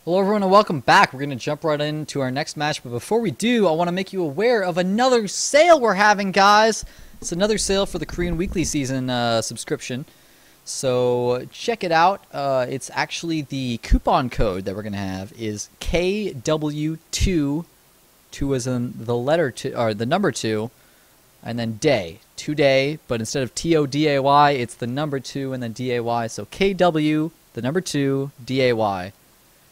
Hello everyone and welcome back. We're going to jump right into our next match, but before we do, I want to make you aware of another sale we're having, guys. It's another sale for the Korean Weekly Season subscription. So check it out. It's actually the coupon code that we're going to have is KW2, 2 as in the letter 2, or the number 2, and then day, today, but instead of TODAY, it's the number 2 and then DAY. So KW, the number 2, DAY.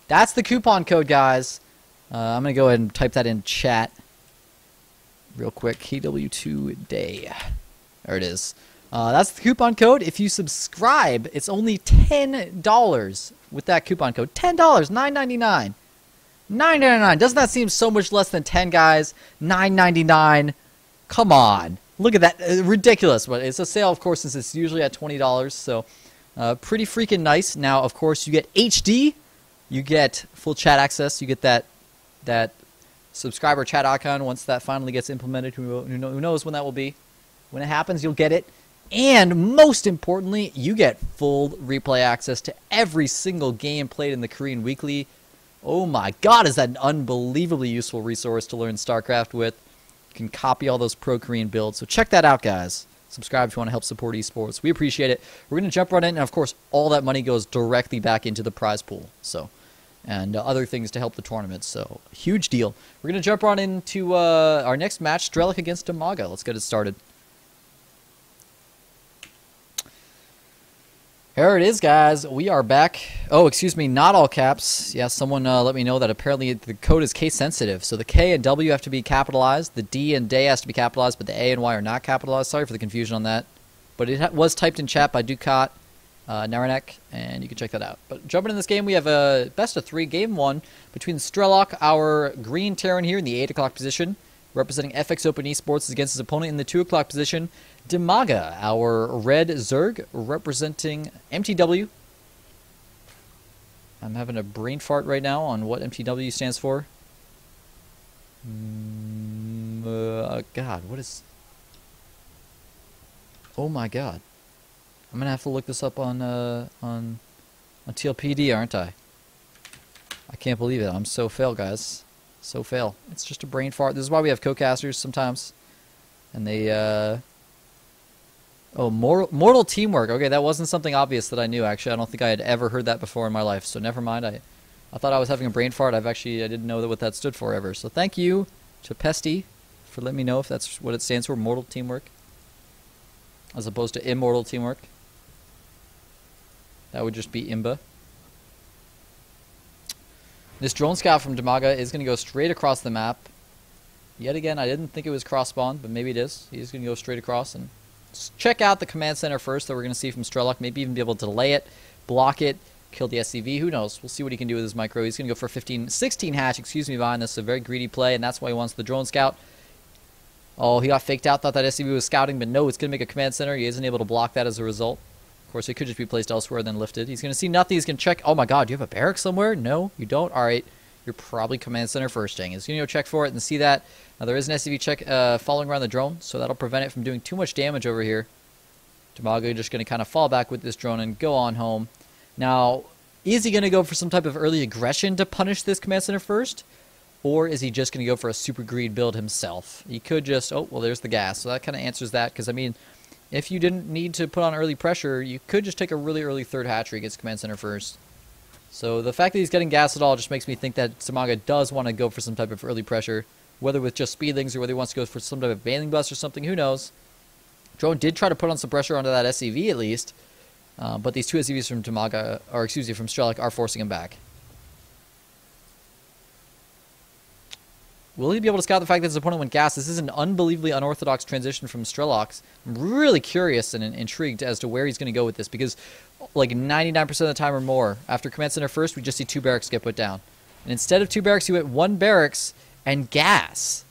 That's the coupon code, guys. I'm going to go ahead and type that in chat real quick. KW2 day. There it is. That's the coupon code. If you subscribe, it's only $10 with that coupon code. $10, $9.99. $9.99. Doesn't that seem so much less than 10, guys? $9.99. Come on. Look at that. Ridiculous. But it's a sale, of course, since it's usually at $20. So pretty freaking nice. Now, of course, you get HD. You get full chat access. You get that subscriber chat icon once that finally gets implemented. Who knows when that will be? When it happens, you'll get it. And most importantly, you get full replay access to every single game played in the Korean Weekly. Oh my God, is that an unbelievably useful resource to learn StarCraft with. You can copy all those pro Korean builds. So check that out, guys. Subscribe if you want to help support esports. We appreciate it. We're going to jump right in. And of course, all that money goes directly back into the prize pool. So. And other things to help the tournament. So, huge deal. We're going to jump right into our next match, STRelok against DIMAGA. Let's get it started. Here it is, guys. We are back. Oh, excuse me, not all caps. Yeah, someone let me know that apparently the code is case sensitive. So the K and W have to be capitalized. The D and day has to be capitalized, but the A and Y are not capitalized. Sorry for the confusion on that. But it was typed in chat by Ducat. Naranek, and you can check that out. But jumping in this game, we have a best of 3 game 1 between STRelok, our green Terran here in the 8 o'clock position, representing FX Open Esports against his opponent in the 2 o'clock position, DIMAGA, our red Zerg, representing mTw. I'm having a brain fart right now on what mTw stands for. God, what is... Oh my God. I'm gonna have to look this up on TLPD, aren't I? I can't believe it. I'm so fail, guys. So fail. It's just a brain fart. This is why we have co-casters sometimes, and they oh, mortal teamwork. Okay, that wasn't something obvious that I knew. Actually, I don't think I had ever heard that before in my life. So never mind. I thought I was having a brain fart. I didn't know what that stood for ever. So thank you to Pesty for letting me know if that's what it stands for. Mortal teamwork, as opposed to immortal teamwork. That would just be IMBA. This drone scout from DIMAGA is going to go straight across the map. Yet again, I didn't think it was cross-spawn, but maybe it is. He's going to go straight across and check out the command center first that we're going to see from STRelok. Maybe even be able to delay it, block it, kill the SCV. Who knows? We'll see what he can do with his micro. He's going to go for 16 hatch, behind this. A very greedy play, and that's why he wants the drone scout. Oh, he got faked out, thought that SCV was scouting, but no, it's going to make a command center. He isn't able to block that as a result. Of course, it could just be placed elsewhere, then lifted. He's going to see nothing. He's going to check. Oh my God, do you have a barrack somewhere? No, you don't? All right. You're probably command center firsting. He's going to go check for it and see that. Now, there is an SCV check following around the drone, so that'll prevent it from doing too much damage over here. DIMAGA just going to kind of fall back with this drone and go on home. Now, is he going to go for some type of early aggression to punish this command center first? Or is he just going to go for a super greed build himself? He could just... Oh, well, there's the gas. So that kind of answers that, because, I mean... If you didn't need to put on early pressure, you could just take a really early third hatchery against command center first. So the fact that he's getting gas at all just makes me think that DIMAGA does want to go for some type of early pressure, whether with just speedlings or whether he wants to go for some type of bailing bust or something, who knows. Drone did try to put on some pressure onto that SCV at least, but these 2 SCVs from DIMAGA, or excuse me, from STRelok are forcing him back. Will he be able to scout the fact that his opponent went gas? This is an unbelievably unorthodox transition from STRelok's. I'm really curious and intrigued as to where he's going to go with this, because like 99% of the time or more, after command center first, we just see 2 barracks get put down. And instead of 2 barracks, he went 1 barracks and gas.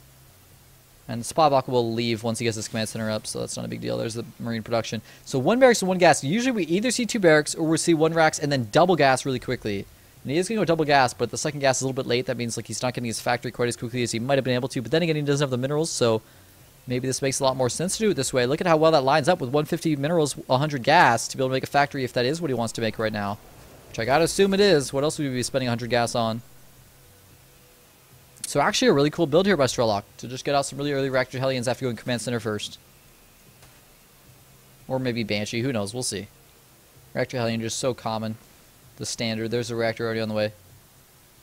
And Supply Block will leave once he gets his command center up, so that's not a big deal. There's the Marine production. So 1 barracks and 1 gas. Usually we either see 2 barracks or we see 1 racks and then double gas really quickly. And he is going to go double gas, but the second gas is a little bit late. That means like he's not getting his factory quite as quickly as he might have been able to. But then again, he doesn't have the minerals, so maybe this makes a lot more sense to do it this way. Look at how well that lines up with 150 minerals, 100 gas to be able to make a factory if that is what he wants to make right now. which I gotta assume it is. What else would we be spending 100 gas on? So actually a really cool build here by Strelok to just get out some really early Reactor Hellions after going Command Center first. Or maybe Banshee, who knows, we'll see. Reactor Hellion just so common. The standard, there's a reactor already on the way.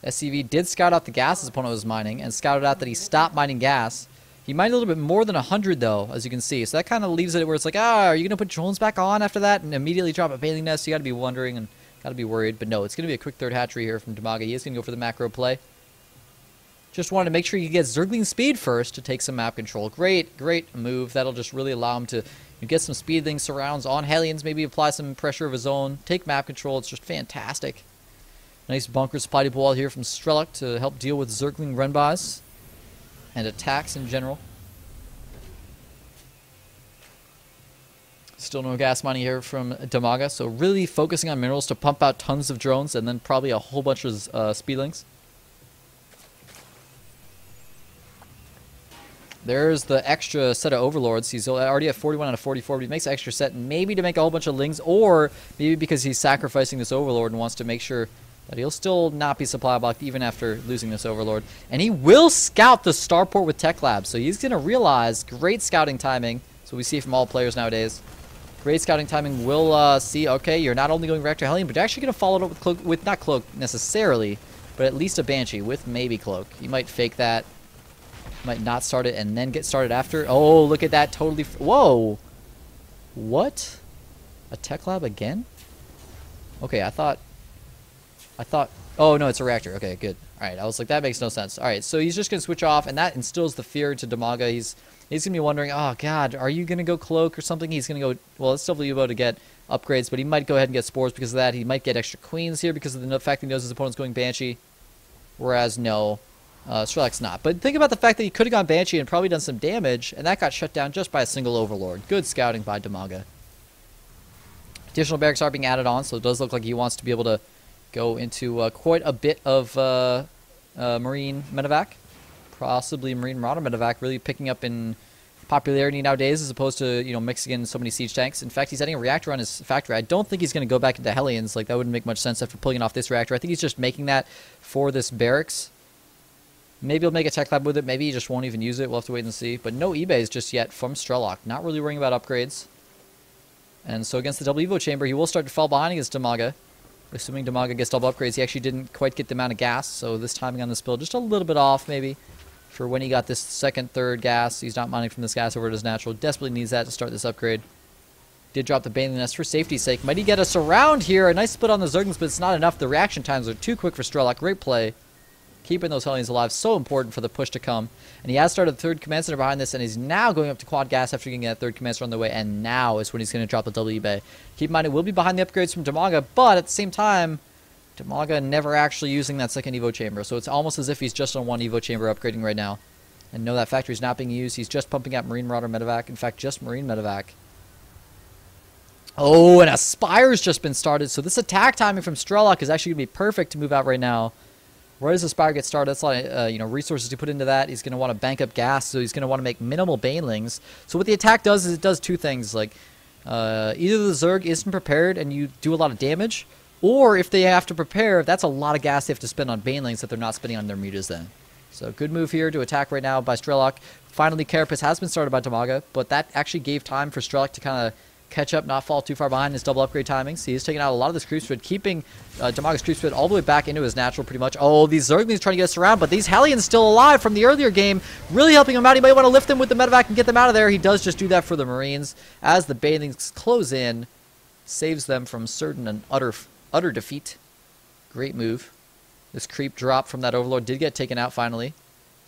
SCV did scout out the gas his opponent was mining, and scouted out that he stopped mining gas. He mined a little bit more than 100 though, as you can see. So that kind of leaves it where it's like, are you going to put drones back on after that and immediately drop a bathing nest? You got to be wondering and got to be worried. But no, it's going to be a quick third hatchery here from DIMAGA. He is going to go for the macro play. Just wanted to make sure you get Zergling speed first to take some map control. Great move. That'll just really allow him to get some speedling surrounds on Hellions, maybe apply some pressure of his own, take map control. It's just fantastic. Nice bunker supply depot wall here from Strelok to help deal with Zergling run-bys and attacks in general. Still no gas mining here from DIMAGA, so really focusing on minerals to pump out tons of drones and then probably a whole bunch of speedlings. There's the extra set of Overlords. He's already at 41 out of 44, but he makes an extra set maybe to make a whole bunch of Lings, or maybe because he's sacrificing this Overlord and wants to make sure that he'll still not be supply blocked even after losing this Overlord. And he will scout the starport with Tech Lab, so he's going to realize great scouting timing. That's what we see from all players nowadays. Great scouting timing. We'll see, okay, you're not only going Reactor Hellion, but you're actually going to follow it up with Cloak, with not Cloak necessarily, but at least a Banshee with maybe Cloak. You might fake that. Might not start it and then get started after. Oh, look at that. Totally. Whoa. What? A Tech Lab again? Okay, I thought. Oh, no, it's a reactor. Okay, good. All right, I was like, that makes no sense. All right, so he's just going to switch off, and that instills the fear to DIMAGA. He's going to be wondering, oh, God, are you going to go Cloak or something? He's going to go, well, it's WBO to get upgrades, but he might go ahead and get Spores because of that. He might get extra Queens here because of the fact that he knows his opponent's going Banshee. Whereas, no. Strelok's not. But think about the fact that he could have gone Banshee and probably done some damage, and that got shut down just by a single Overlord. Good scouting by DIMAGA. Additional barracks are being added on, so it does look like he wants to be able to go into quite a bit of Marine Medevac. Possibly Marine Marauder Medevac really picking up in popularity nowadays as opposed to, you know, mixing in so many siege tanks. In fact, he's adding a reactor on his factory. I don't think he's going to go back into Hellions. Like, that wouldn't make much sense after pulling off this reactor. I think he's just making that for this barracks. Maybe he'll make a Tech Lab with it. Maybe he just won't even use it. We'll have to wait and see. But no eBays just yet from Strelok. Not really worrying about upgrades. And so against the double Evo chamber, he will start to fall behind against DIMAGA. Assuming DIMAGA gets double upgrades, he actually didn't quite get the amount of gas. So this timing on this build, just a little bit off maybe. For when he got this second, third gas. He's not mining from this gas over to his natural. Desperately needs that to start this upgrade. Did drop the Baneling Nest for safety's sake. Might he get us around here? A nice split on the Zerglings, but it's not enough. The reaction times are too quick for Strelok. Great play. Keeping those Hellions alive, so important for the push to come. And he has started the third command center behind this, and he's now going up to quad gas after getting that third command center on the way, and now is when he's going to drop the double eBay. Keep in mind, it will be behind the upgrades from DIMAGA, but at the same time, DIMAGA never actually using that second Evo chamber, so it's almost as if he's just on one Evo chamber upgrading right now. And no, that factory is not being used. He's just pumping out Marine Marauder Medevac. In fact, just Marine Medevac. Oh, and a Spire's just been started, so this attack timing from Strelok is actually going to be perfect to move out right now. Where does the Spire get started? That's a lot of, you know, resources to put into that. He's going to want to bank up gas, so he's going to want to make minimal Banelings. So what the attack does is it does two things. Like, either the Zerg isn't prepared and you do a lot of damage, or if they have to prepare, that's a lot of gas they have to spend on Banelings that they're not spending on their mutas then. So good move here to attack right now by Strelok. Finally, Carapace has been started by DIMAGA, but that actually gave time for Strelok to kind of catch up, not fall too far behind his double upgrade timings. He's taking out a lot of this creep speed, keeping DIMAGA's creep speed all the way back into his natural pretty much. Oh, these Zerglings trying to get us around, but these Hellions still alive from the earlier game, really helping him out. He might want to lift them with the medevac and get them out of there. He does just do that for the Marines as the Banelings close in, saves them from certain and utter defeat. Great move. This creep drop from that Overlord did get taken out finally.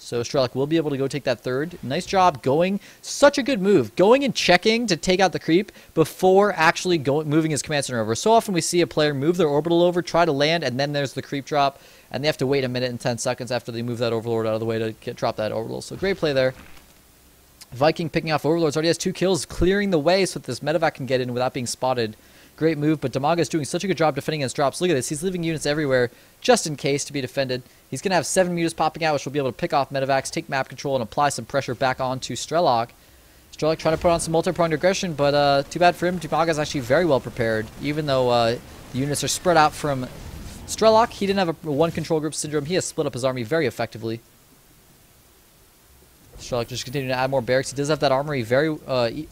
So Strelok will be able to go take that third. Nice job going. Such a good move. Going and checking to take out the creep before actually moving his command center over. So often we see a player move their orbital over, try to land, and then there's the creep drop. And they have to wait a minute and 10 seconds after they move that Overlord out of the way to drop that orbital. So great play there. Viking picking off Overlords. Already has 2 kills, clearing the way so that this medevac can get in without being spotted. Great move, but DIMAGA is doing such a good job defending against drops. Look at this. He's leaving units everywhere just in case to be defended. He's going to have 7 mutas popping out, which will be able to pick off medevacs, take map control, and apply some pressure back onto Strelok. Strelok trying to put on some multi-pronged aggression, but too bad for him. DIMAGA is actually very well prepared, even though the units are spread out from Strelok. He didn't have a one control group syndrome. He has split up his army very effectively. Strelok just continuing to add more barracks. He does have that armory very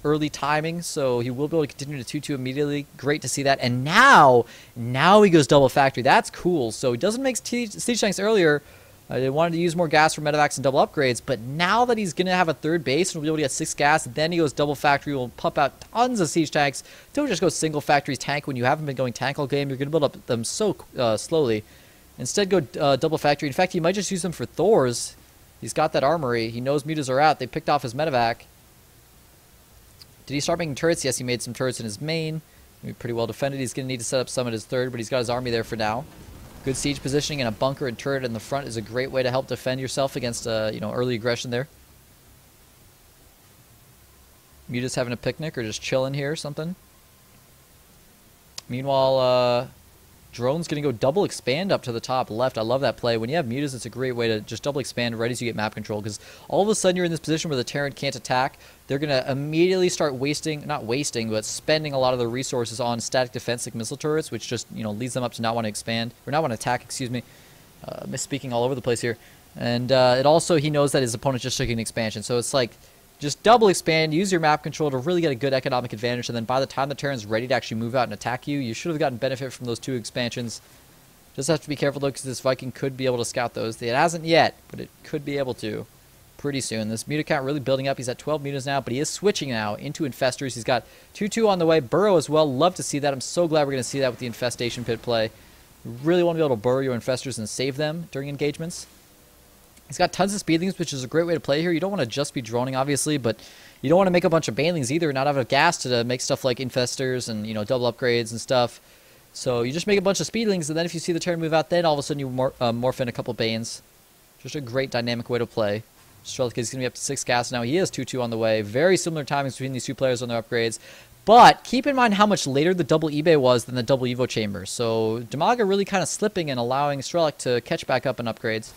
early timing, so he will be able to continue to 2-2 immediately. Great to see that. And now he goes double factory. That's cool. So he doesn't make siege tanks earlier. They wanted to use more gas for medevacs and double upgrades, but now that he's going to have a third base and will be able to get 6 gas, then he goes double factory, will pump out tons of siege tanks. Don't just go single factory tank when you haven't been going tank all game. You're going to build up them so slowly. Instead, go double factory. In fact, he might just use them for Thors. He's got that armory. He knows mutas are out. They picked off his medevac. Did he start making turrets? Yes, he made some turrets in his main. Pretty well defended. He's going to need to set up some at his third, but he's got his army there for now. Good siege positioning and a bunker and turret in the front is a great way to help defend yourself against early aggression there. Mutas having a picnic or just chilling here or something. Meanwhile, Drone's going to go double expand up to the top left. I love that play. When you have mutas, it's a great way to just double expand right as you get map control, because all of a sudden you're in this position where the Terran can't attack. They're going to immediately start not wasting, but spending a lot of their resources on static defense like missile turrets, which just, leads them up to not want to expand, or not want to attack, excuse me. Misspeaking all over the place here. And it also, he knows that his opponent just took an expansion. So it's like, just double expand, use your map control to really get a good economic advantage, and then by the time the Terran's ready to actually move out and attack you, you should have gotten benefit from those 2 expansions. Just have to be careful though, because this Viking could be able to scout those. It hasn't yet, but it could be able to pretty soon. This muta count really building up. He's at 12 mutas now, but he is switching now into infestors. He's got 2-2 on the way. Burrow as well. Love to see that. I'm so glad we're going to see that with the infestation pit play. You really want to be able to burrow your infestors and save them during engagements. He's got tons of speedlings, which is a great way to play here. You don't want to just be droning, obviously, but you don't want to make a bunch of banelings either, not have a gas to make stuff like infestors and, double upgrades and stuff. So you just make a bunch of speedlings, and then if you see the Terran move out, then all of a sudden you morph in a couple banes. Just a great dynamic way to play. Strelok is going to be up to 6 gas now. He has 2-2 on the way. Very similar timings between these 2 players on their upgrades. But keep in mind how much later the double eBay was than the double Evo chamber. So DIMAGA really kind of slipping and allowing Strelok to catch back up in upgrades.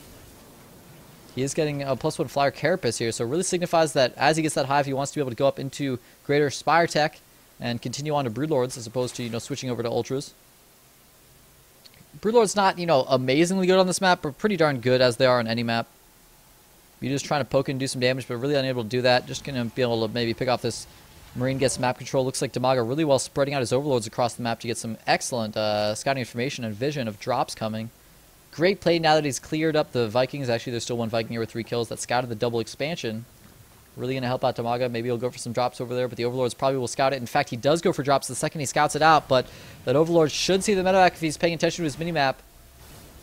He is getting a +1 flyer carapace here, so it really signifies that as he gets that hive, he wants to be able to go up into greater Spire Tech and continue on to Broodlords as opposed to, switching over to Ultras. Broodlord's not, amazingly good on this map, but pretty darn good as they are on any map. You're just trying to poke and do some damage, but really unable to do that. Just going to be able to maybe pick off this Marine, get some map control. Looks like DIMAGA really well spreading out his overlords across the map to get some excellent scouting information and vision of drops coming. Great play now that he's cleared up the Vikings. Actually, there's still 1 Viking here with 3 kills that scouted the double expansion. Really going to help out DIMAGA. Maybe he'll go for some drops over there, but the Overlords probably will scout it. In fact, he does go for drops the second he scouts it out, but that Overlord should see the medevac if he's paying attention to his minimap.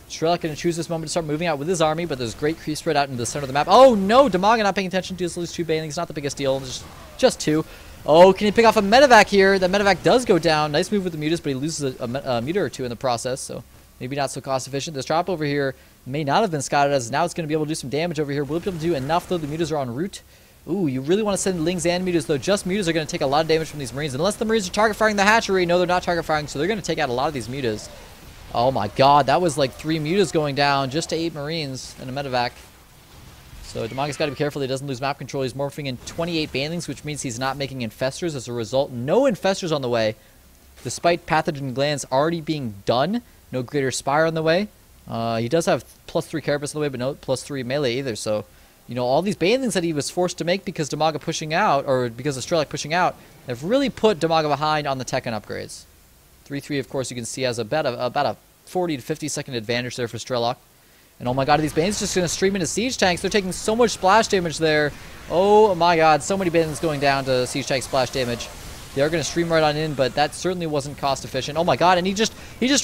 Strelok going to choose this moment to start moving out with his army, but there's great creep spread out into the center of the map. Oh no, DIMAGA not paying attention to his lose 2 banelings. Not the biggest deal, just 2. Oh, can he pick off a medevac here? That medevac does go down. Nice move with the mutas, but he loses a muta or 2 in the process, so maybe not so cost efficient. This drop over here may not have been scouted, as now it's going to be able to do some damage over here. Will it be able to do enough, though? The mutas are en route. Ooh, you really want to send lings and mutas, though. Just mutas are going to take a lot of damage from these Marines. Unless the Marines are target firing the hatchery. No, they're not target firing, so they're going to take out a lot of these mutas. Oh my god, that was like 3 mutas going down just to 8 Marines and a medevac. So DIMAGA's got to be careful he doesn't lose map control. He's morphing in 28 banelings, which means he's not making infestors as a result. No infestors on the way, despite pathogen glands already being done. No greater spire on the way. He does have +3 carapace on the way, but no +3 melee either. So, all these banelings that he was forced to make because DIMAGA pushing out, or because of Strelok pushing out, have really put DIMAGA behind on the tech and upgrades. 3-3, of course, you can see has about a 40 to 50 second advantage there for Strelok. And oh my god, these banelings just going to stream into siege tanks. They're taking so much splash damage there. Oh my god, so many banelings going down to siege tank splash damage. They are going to stream right on in, but that certainly wasn't cost efficient. Oh my god, and he just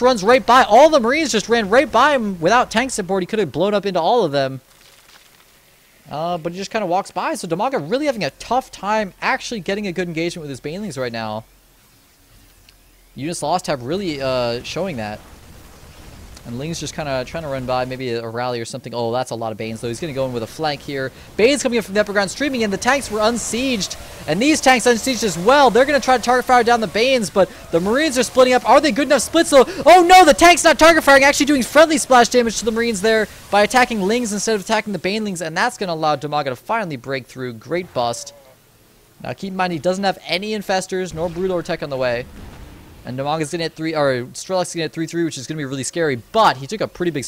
runs right by. All the Marines just ran right by him without tank support. He could have blown up into all of them. But he just kind of walks by. So DIMAGA really having a tough time actually getting a good engagement with his banelings right now. Units lost have really showing that. And Ling's just kind of trying to run by, maybe a rally or something. Oh, that's a lot of Banes, though. He's going to go in with a flank here. Banes coming in from the upper ground, streaming in. The tanks were unsieged, and these tanks unsieged as well. They're going to try to target fire down the Banes, but the Marines are splitting up. Are they good enough splits, though? Oh, no, the tank's not target firing, actually doing friendly splash damage to the Marines there by attacking Lings instead of attacking the Banelings, and that's going to allow DIMAGA to finally break through. Great bust. Now keep in mind he doesn't have any infestors nor brood lord tech on the way. And DIMAGA's gonna hit 3, or Strelok's gonna hit 3-3, which is gonna be really scary, but he took a pretty big